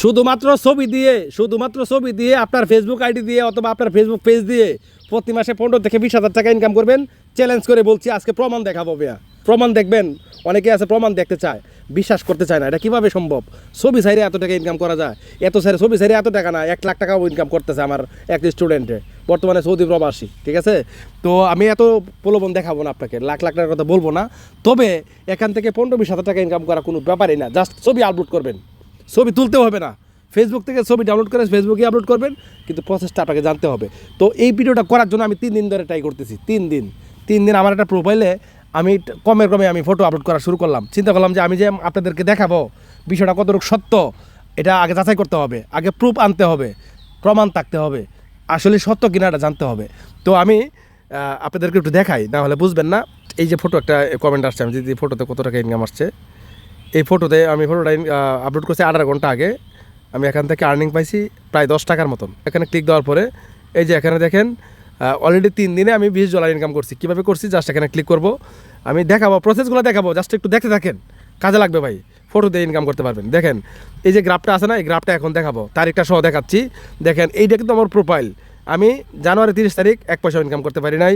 শুধুমাত্র ছবি দিয়ে আপনার ফেসবুক আইডি দিয়ে অথবা আপনার ফেসবুক পেজ দিয়ে প্রতি মাসে 15 থেকে 20 হাজার টাকা ইনকাম করবেন। চ্যালেঞ্জ করে বলছি, আজকে প্রমাণ দেখাবো ভাইয়া। প্রমাণ দেখবেন, অনেকে আছে প্রমাণ দেখতে চায়, বিশ্বাস করতে চায় না। এটা কীভাবে সম্ভব? ছবি সাইডে এত টাকা ইনকাম করা যায়? ছবি সাইডে এত টাকা না, 1 লাখ টাকাও ইনকাম করতেছে আমার এক স্টুডেন্টে, বর্তমানে সৌদি প্রবাসী। ঠিক আছে, তো আমি এত প্রলোভন দেখাবো না আপনাকে, লাখ লাখ টাকার কথা বলবো না। তবে এখান থেকে 15-20 হাজার টাকা ইনকাম করা কোনো ব্যাপারই না। জাস্ট ছবি আপলোড করবেন, ছবি তুলতেও হবে না, ফেসবুক থেকে ছবি ডাউনলোড করে ফেসবুকে আপলোড করবেন, কিন্তু প্রসেসটা আপনাকে জানতে হবে। তো এই ভিডিওটা করার জন্য আমি 3 দিন ধরে ট্রাই করতেছি। 3 দিন আমার একটা প্রোফাইলে আমি ক্রমে আমি ফটো আপলোড করা শুরু করলাম। চিন্তা করলাম যে আমি যে আপনাদেরকে দেখাবো বিষয়টা কতটুকু সত্য, এটা আগে যাচাই করতে হবে, আগে প্রুফ আনতে হবে, প্রমাণ থাকতে হবে, আসলে সত্য কিনা এটা জানতে হবে। তো আমি আপনাদেরকে একটু দেখাই, না হলে বুঝবেন না। এই যে ফটো একটা কমেন্ট আসছে, আমি যদি ফটোতে কত টাকা ইনকাম আসছে, এই ফটোতে আমি ফটোটা আপলোড করছি 18 ঘন্টা আগে। আমি এখান থেকে আর্নিং পাইছি প্রায় 10 টাকার মতন। এখানে ক্লিক দেওয়ার পরে এই যে এখানে দেখেন অলরেডি 3 দিনে আমি $20 ইনকাম করছি। কীভাবে করছি জাস্ট এখানে ক্লিক করব, আমি দেখাবো, প্রসেসগুলো দেখাবো, জাস্ট একটু দেখতে থাকেন, কাজে লাগবে ভাই। ফটো দিয়ে ইনকাম করতে পারবেন। দেখেন এই যে গ্রাফটা আছে না, এই গ্রাফটা এখন দেখাবো, তারিখটা সহ দেখাচ্ছি। দেখেন এইটা কিন্তু আমার প্রোফাইল। আমি জানুয়ারি 30 তারিখ 1 পয়সা ইনকাম করতে পারি নাই,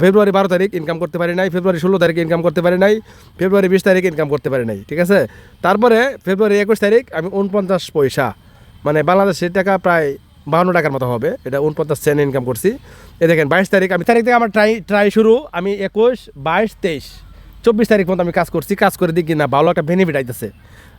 ফেব্রুয়ারি 12 তারিখ ইনকাম করতে পারি নাই, ফেব্রুয়ারি 16 তারিখ ইনকাম করতে পারি নাই, ফেব্রুয়ারি 20 তারিখ ইনকাম করতে পারি নাই। ঠিক আছে, তারপরে ফেব্রুয়ারি 21 তারিখ আমি 49 পয়সা, মানে বাংলাদেশের টাকা প্রায় 52 টাকার মতো হবে, এটা 49 সেন্ট ইনকাম করছি। এই দেখেন 22 তারিখ, আমি তারিখ থেকে আমার ট্রাই শুরু। আমি 21, 22, 23, 24 তারিখ পর্যন্ত আমি কাজ করছি। কাজ করে দেখি না ভালো একটা বেনিফিট আইতেছে,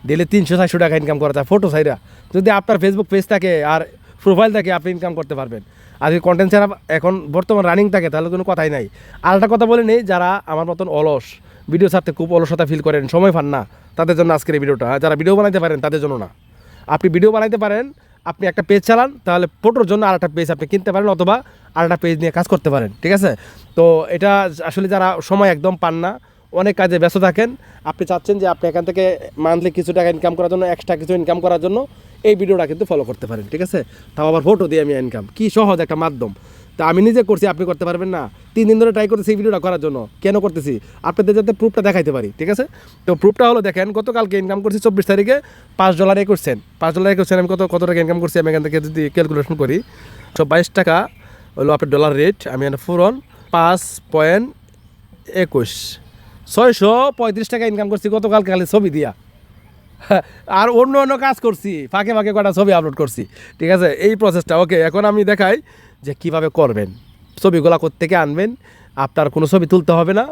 ডেলি 300-400 টাকা ইনকাম করা যায় ফটো সাইডা। যদি আপনার ফেসবুক পেজ থাকে আর প্রোফাইল থাকে, আপনি ইনকাম করতে পারবেন। আর যদি কন্টেন্ট ছাড়া এখন বর্তমান রানিং থাকে, তাহলে কোনো কথাই নাই। আরেকটা কথা বলে নেই, যারা আমার মতন অলস, ভিডিও ছাড়তে খুব অলসতা ফিল করেন, সময় পান না, তাদের জন্য আজকের এই ভিডিওটা। যারা ভিডিও বানাইতে পারেন তাদের জন্য না। আপনি ভিডিও বানাইতে পারেন, আপনি একটা পেজ চালান, তাহলে ফটোর জন্য আরেকটা পেজ আপনি কিনতে পারেন, অথবা আরেকটা পেজ নিয়ে কাজ করতে পারেন। ঠিক আছে, তো এটা আসলে যারা সময় একদম পান না, অনেক কাজে ব্যস্ত থাকেন, আপনি চাচ্ছেন যে আপনি এখান থেকে মান্থলি কিছু টাকা ইনকাম করার জন্য, এক্সট্রা কিছু ইনকাম করার জন্য এই ভিডিওটা কিন্তু ফলো করতে পারেন। ঠিক আছে, তাও আবার ফটো দিয়ে আমি ইনকাম, কি সহজ একটা মাধ্যম। তা আমি নিজে করছি, আপনি করতে পারবেন না। 3 দিন ধরে ট্রাই করতেছি এই ভিডিওটা করার জন্য। কেন করতেছি? আপনাদের যাতে প্রুফটা দেখাইতে পারি। ঠিক আছে, তো প্রুফটা হলো দেখেন, গতকালকে ইনকাম করছি 24 তারিখে $5.21 সেন্ট। $5.21 সেন্ট আমি কত টাকা ইনকাম করছি, আমি এখান থেকে যদি ক্যালকুলেশন করি, 22 টাকা হলো আপনার ডলার রেট। আমি ফুরন 5.21, 635 টাকা ইনকাম করছি গতকালকে খালি ছবি দিয়া। আর অন্য কাজ করছি, ফাঁকে কটা ছবি আপলোড করছি। ঠিক আছে, এই প্রসেসটা ওকে। এখন আমি দেখাই যে কিভাবে করবেন। ছবিগুলো কোত্থেকে আনবেন, আপনার কোনো ছবি তুলতে হবে না।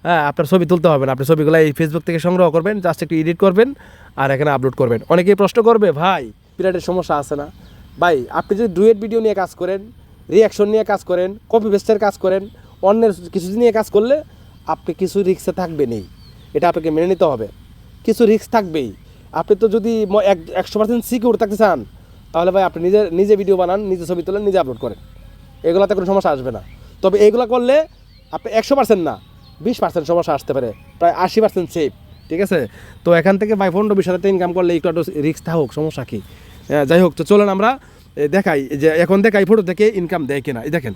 হ্যাঁ, আপনার ছবি তুলতে হবে না, আপনি ছবিগুলো এই ফেসবুক থেকে সংগ্রহ করবেন, জাস্ট একটু এডিট করবেন আর এখানে আপলোড করবেন। অনেকেই প্রশ্ন করবে, ভাই পিরাটের সমস্যা আছে না? ভাই, আপনি যদি ডুয়েট ভিডিও নিয়ে কাজ করেন, রিয়াকশন নিয়ে কাজ করেন, কপি পেস্টের কাজ করেন, অন্যের কিছু নিয়ে কাজ করলে আপনি কিছু রিস্কে থাকবেনই, এটা আপনাকে মেনে নিতে হবে। কিছু রিস্ক থাকবেই। আপনি তো যদি 100% সিকিউর থাকতে চান, তাহলে ভাই আপনি নিজে ভিডিও বানান, নিজে ছবি তোলেন, নিজে আপলোড করেন, এগুলোতে কোনো সমস্যা আসবে না। তবে এইগুলো করলে আপনি 100% না, 20% সমস্যা আসতে পারে, প্রায় 80% সেফ। ঠিক আছে, তো এখান থেকে ভাই 15-20 হাজার ইনকাম করলে একটু রিস্ক থাকুক, সমস্যা কি? যাই হোক, তো চলেন আমরা দেখাই যে এখন দেখাই ফটো থেকে ইনকাম দেয় কিনা। এই দেখেন,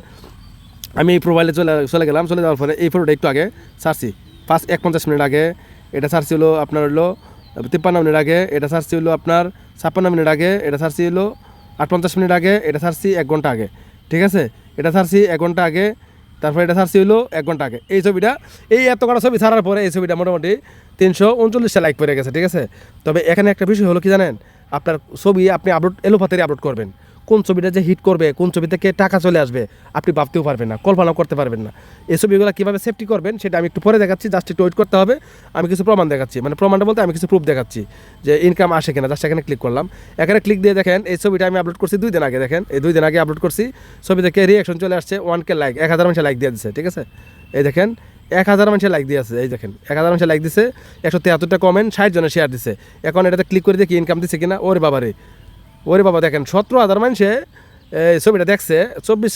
আমি এই প্রোফাইলে চলে গেলাম। চলে যাওয়ার পরে এই ফটোটা একটু আগে ছাড়ছি, 51 মিনিট আগে। এটা ছাড়ছি হলো আপনার হলো 53 মিনিট আগে। এটা ছাড়ছি হলো আপনার 56 মিনিট আগে। এটা ছাড়ছি হলো 58 মিনিট আগে। এটা ছাড়ছি 1 ঘন্টা আগে। ঠিক আছে, এটা ছাড়ছি 1 ঘন্টা আগে। তারপরে এটা ছাড়ছি হলো 1 ঘন্টা আগে। এই ছবিটা, এই এত কটা ছবি ছাড়ার পরে এই ছবিটা মোটামুটি 339টা লাইক পড়ে গেছে। ঠিক আছে, তবে এখানে একটা বিষয় হলো কি জানেন, আপনার ছবি আপনি এলোপাতাড়ি আপলোড করবেন, কোন ছবিটা যে হিট করবে, কোন ছবি থেকে টাকা চলে আসবে আপনি ভাবতেও পারবেন না, কল্পনাও করতে পারবেন না। এই ছবিগুলো কীভাবে সেফটি করবেন সেটা আমি একটু পরে দেখাচ্ছি, জাস্ট একটু ওয়েট করতে হবে। আমি কিছু প্রমাণ দেখাচ্ছি, মানে প্রমাণটা বলতে আমি কিছু প্রুফ দেখাচ্ছি যে ইনকাম আসে কিনা। জাস্ট এখানে ক্লিক করলাম, এখানে ক্লিক দিয়ে দেখেন এই ছবিটা আমি আপলোড করছি 2 দিন আগে। দেখেন, এই 2 দিন আগে আপলোড করছি, ছবি থেকে রিয়াকশন চলে আসছে 1K লাইক, 1000 মানুষের লাইক দিয়ে দিচ্ছে। ঠিক আছে, এই দেখেন 1000 মানুষের লাইক দিয়ে আছে। এই দেখেন 1000 মানুষের লাইক দিছে, 173টা কমেন্ট, 60 জনের শেয়ার দিছে। এখন এটাতে ক্লিক করে দেখি ইনকাম দিচ্ছে কিনা। ওরে বাবা, দেখেন 17,000 মানুষে এই ছবিটা দেখছে, 24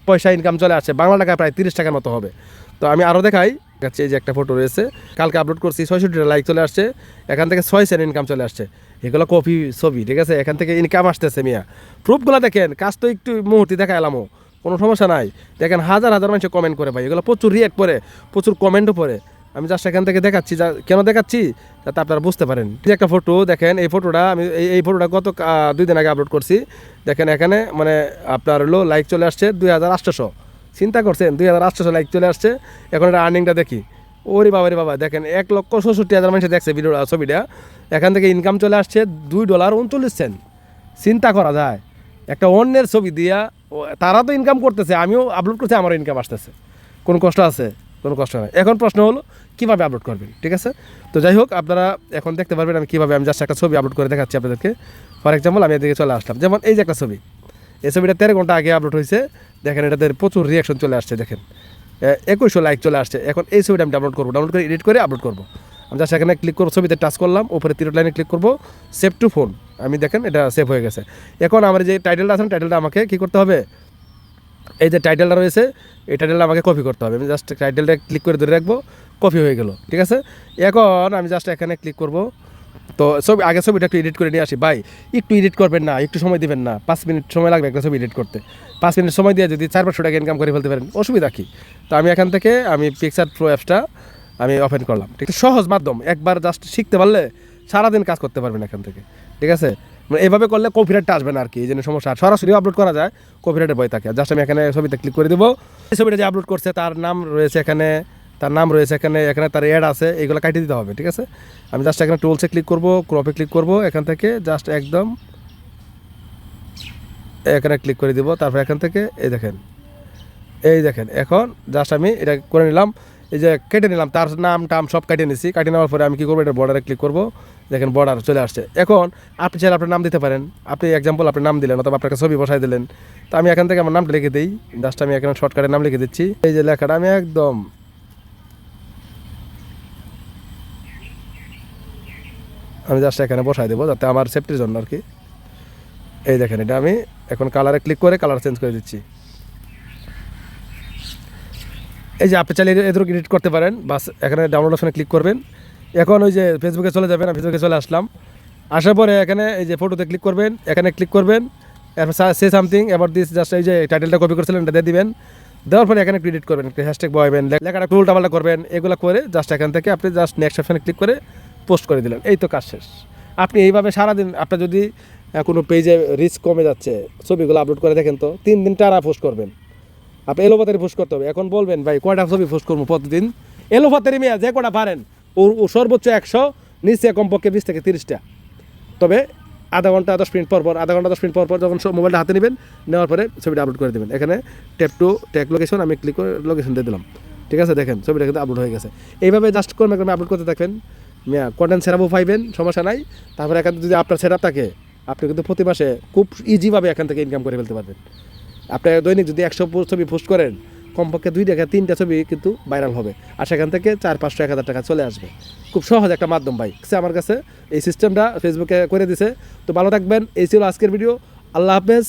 পয়সা ইনকাম চলে আসছে, বাংলা টাকা প্রায় 30 টাকার মতো হবে। তো আমি আরও দেখাই, এই যে একটা ফটো রয়েছে, কালকে আপলোড করছি, 66টা লাইক চলে আসছে, এখান থেকে 6 সেন্ট ইনকাম চলে আসছে। এগুলো কপি ছবি। ঠিক আছে, এখান থেকে ইনকাম আসতেছে মিয়া। প্রুফগুলো দেখেন, কাজ তো একটু মুহূর্তে দেখা এলামও, কোনো সমস্যা নাই। দেখেন হাজার মানুষ কমেন্ট করে ভাই, এগুলো প্রচুর রিয়াক্ট করে, প্রচুর কমেন্টও পড়ে। আমি জাস্ট এখান থেকে দেখাচ্ছি, কেন দেখাচ্ছি যাতে আপনারা বুঝতে পারেন। যে একটা ফটো দেখেন, এই ফটোটা আমি এই ফটোটা গত 2 দিন আগে আপলোড করছি। দেখেন এখানে মানে আপনার হলো লাইক চলে আসছে 2800। চিন্তা করছেন 2800 লাইক চলে আসছে। এখন এটা আর্নিংটা দেখি, ওরে বাবা দেখেন 1,66,000 মানুষ দেখছে ভিডিও ছবিটা। এখান থেকে ইনকাম চলে আসছে $2.39। চিন্তা করা যায়, একটা অন্যের ছবি দিয়া তারা তো ইনকাম করতেছে, আমিও আপলোড করছি, আমারও ইনকাম আসতেছে। কোনো কষ্ট আছে? কোনো কষ্ট নাই। এখন প্রশ্ন হলো কীভাবে আপলোড করবেন, ঠিক আছে? তো যাই হোক, আপনারা এখন দেখতে পারবেন আমি কীভাবে, আমি জাস্ট একটা ছবি আপলোড করে দেখাচ্ছি আপনাদেরকে। ফর এক্সাম্পল আমি এদিকে চলে আসলাম, যেমন এই যে একটা ছবি, এই ছবিটা 13 ঘন্টা আগে আপলোড হয়েছে। দেখেন এটাতে প্রচুর রিয়াকশন চলে আসছে, দেখেন 2100 লাইক চলে আসছে। এখন এই ছবিটা আমি ডাউনলোড করবো, ডাউনলোড করে এডিট করে আপলোড করবো। আমি জাস্ট এখানে ক্লিক করবো, ছবিতে টাচ করলাম, উপরে 3 লাইনে ক্লিক করবো, সেভ টু ফোন। আমি দেখেন এটা সেভ হয়ে গেছে। এখন আমার যে টাইটেলটা আছে, টাইটেলটা আমাকে কী করতে হবে, এই যে টাইটেলটা রয়েছে এই টাইটেলটা আমাকে কপি করতে হবে। আমি জাস্ট টাইটেলটা ক্লিক করে ধরে রাখবো, কপি হয়ে গেল, ঠিক আছে? এখন আমি জাস্ট এখানে ক্লিক করব। তো ছবিটা একটু এডিট করে নিয়ে আসি। ভাই একটু এডিট করবেন না, একটু সময় দিবেন না? 5 মিনিট সময় লাগবে একটা ছবি এডিট করতে। 5 মিনিট সময় দিয়ে যদি 400-500 টাকা ইনকাম করে ফেলতে পারেন, অসুবিধা কী? তো আমি এখান থেকে পিকচার প্রো অ্যাপসটা আমি ওপেন করলাম, ঠিক আছে? সহজ মাধ্যম, একবার জাস্ট শিখতে পারলে সারাদিন কাজ করতে পারবেন এখান থেকে, ঠিক আছে? মানে এভাবে করলে কপিরাইটটা আসবে না আর কি, এই জন্য সমস্যা। সরাসরি আপলোড করা যায়, কপিরাইটের ভয় থাকে। জাস্ট আমি এখানে ছবিতে ক্লিক করে দেবো। এই ছবিটা যে আপলোড করছে তার নাম রয়েছে এখানে, এখানে তার অ্যাড আছে, এগুলো কাটিয়ে দিতে হবে, ঠিক আছে? আমি জাস্ট এখানে টুলসে ক্লিক করব, ক্রপে ক্লিক করব, এখান থেকে জাস্ট একদম এখানে ক্লিক করে দিব। তারপর এখান থেকে এই দেখেন এখন জাস্ট আমি এটা করে নিলাম, এই যে কেটে নিলাম, তার নাম টাম সব কেটে নিছি। কাটে নেওয়ার পরে আমি কী করবো, এটা বর্ডারে ক্লিক করবো। দেখেন বর্ডার চলে আসছে। এখন আপনি চাইলে আপনার নাম দিতে পারেন, আপনি এক্সাম্পল আপনার নাম দিলেন অথবা আপনাকে ছবি বসাই দিলেন। তো আমি এখান থেকে আমার নামটা লিখে দিই, জাস্ট আমি এখানে শর্টকাটে নাম লিখে দিচ্ছি। এই যে লেখাটা আমি একদম জাস্ট এখানে বসাই দেবো যাতে আমার সেফটির জন্য আর কি। এই দেখেন এটা আমি এখন কালারে ক্লিক করে কালার চেঞ্জ করে দিচ্ছি। এই যে আপনি চাইলে এদের এডিট করতে পারেন, বাস এখানে ডাউনলোড অপশনে ক্লিক করবেন। এখন ওই যে ফেসবুকে চলে যাবেন, আমি ফেসবুকে চলে আসলাম। আসার পরে এখানে এই যে ফটোতে ক্লিক করবেন, এখানে ক্লিক করবেন, এরপর say something about this, just এই যে টাইটেলটা কপি করেছিলেন এটা দিয়ে দিবেন। দেওয়ার পরে এখানে এডিট করবেন, একটা হ্যাশট্যাগ বয়াবেন, লেখাটা উল্টাপাল্টা করবেন, এগুলো করে জাস্ট এখান থেকে আপনি জাস্ট নেক্সট অপশনে ক্লিক করে পোস্ট করে দিলেন। এই তো কাজ শেষ। আপনি এইভাবে সারাদিন, আপনার যদি কোনো পেজে রিচ কমে যাচ্ছে, ছবিগুলো আপলোড করে দেখেন তো 3 দিন টানা পোস্ট করবেন। আপনি এলোপাতারি পোস্ট করতে হবে। এখন বলবেন ভাই কয়টা ছবি পোস্ট করবো প্রতিদিন? এলোপাতারি মেয়ে যে কটা পারেন, ও সর্বোচ্চ 100, নিচে কমপক্ষে 20 থেকে 30টা। তবে আধা ঘন্টা 10 মিনিট পর যখন মোবাইলটা হাতে নেবেন, নেওয়ার পরে ছবিটা আপলোড করে দেবেন। এখানে ট্যাগ লোকেশন আমি ক্লিক করে লোকেশন দিয়ে দিলাম, ঠিক আছে? দেখেন ছবিটা কিন্তু আপলোড হয়ে গেছে। এইভাবে জাস্ট ক্রমে আপলোড করতে থাকবেন, কন্টেন্ট সেটআপও পাইবেন, সমস্যা নাই। তারপরে এখান থেকে যদি আপনার সেটআপ থাকে, আপনি কিন্তু প্রতি মাসে খুব ইজিভাবে এখান থেকে ইনকাম করে ফেলতে পারবেন। আপনি দৈনিক যদি 100 ছবি পোস্ট করেন, কমপক্ষে 2 থেকে 3টা ছবি কিন্তু ভাইরাল হবে, আর সেখান থেকে 400-500-1000 টাকা চলে আসবে। খুব সহজ একটা মাধ্যম ভাই, আমার কাছে এই সিস্টেমটা ফেসবুকে করে দিছে। তো ভালো থাকবেন, এই ছিল আজকের ভিডিও। আল্লাহ হাফেজ।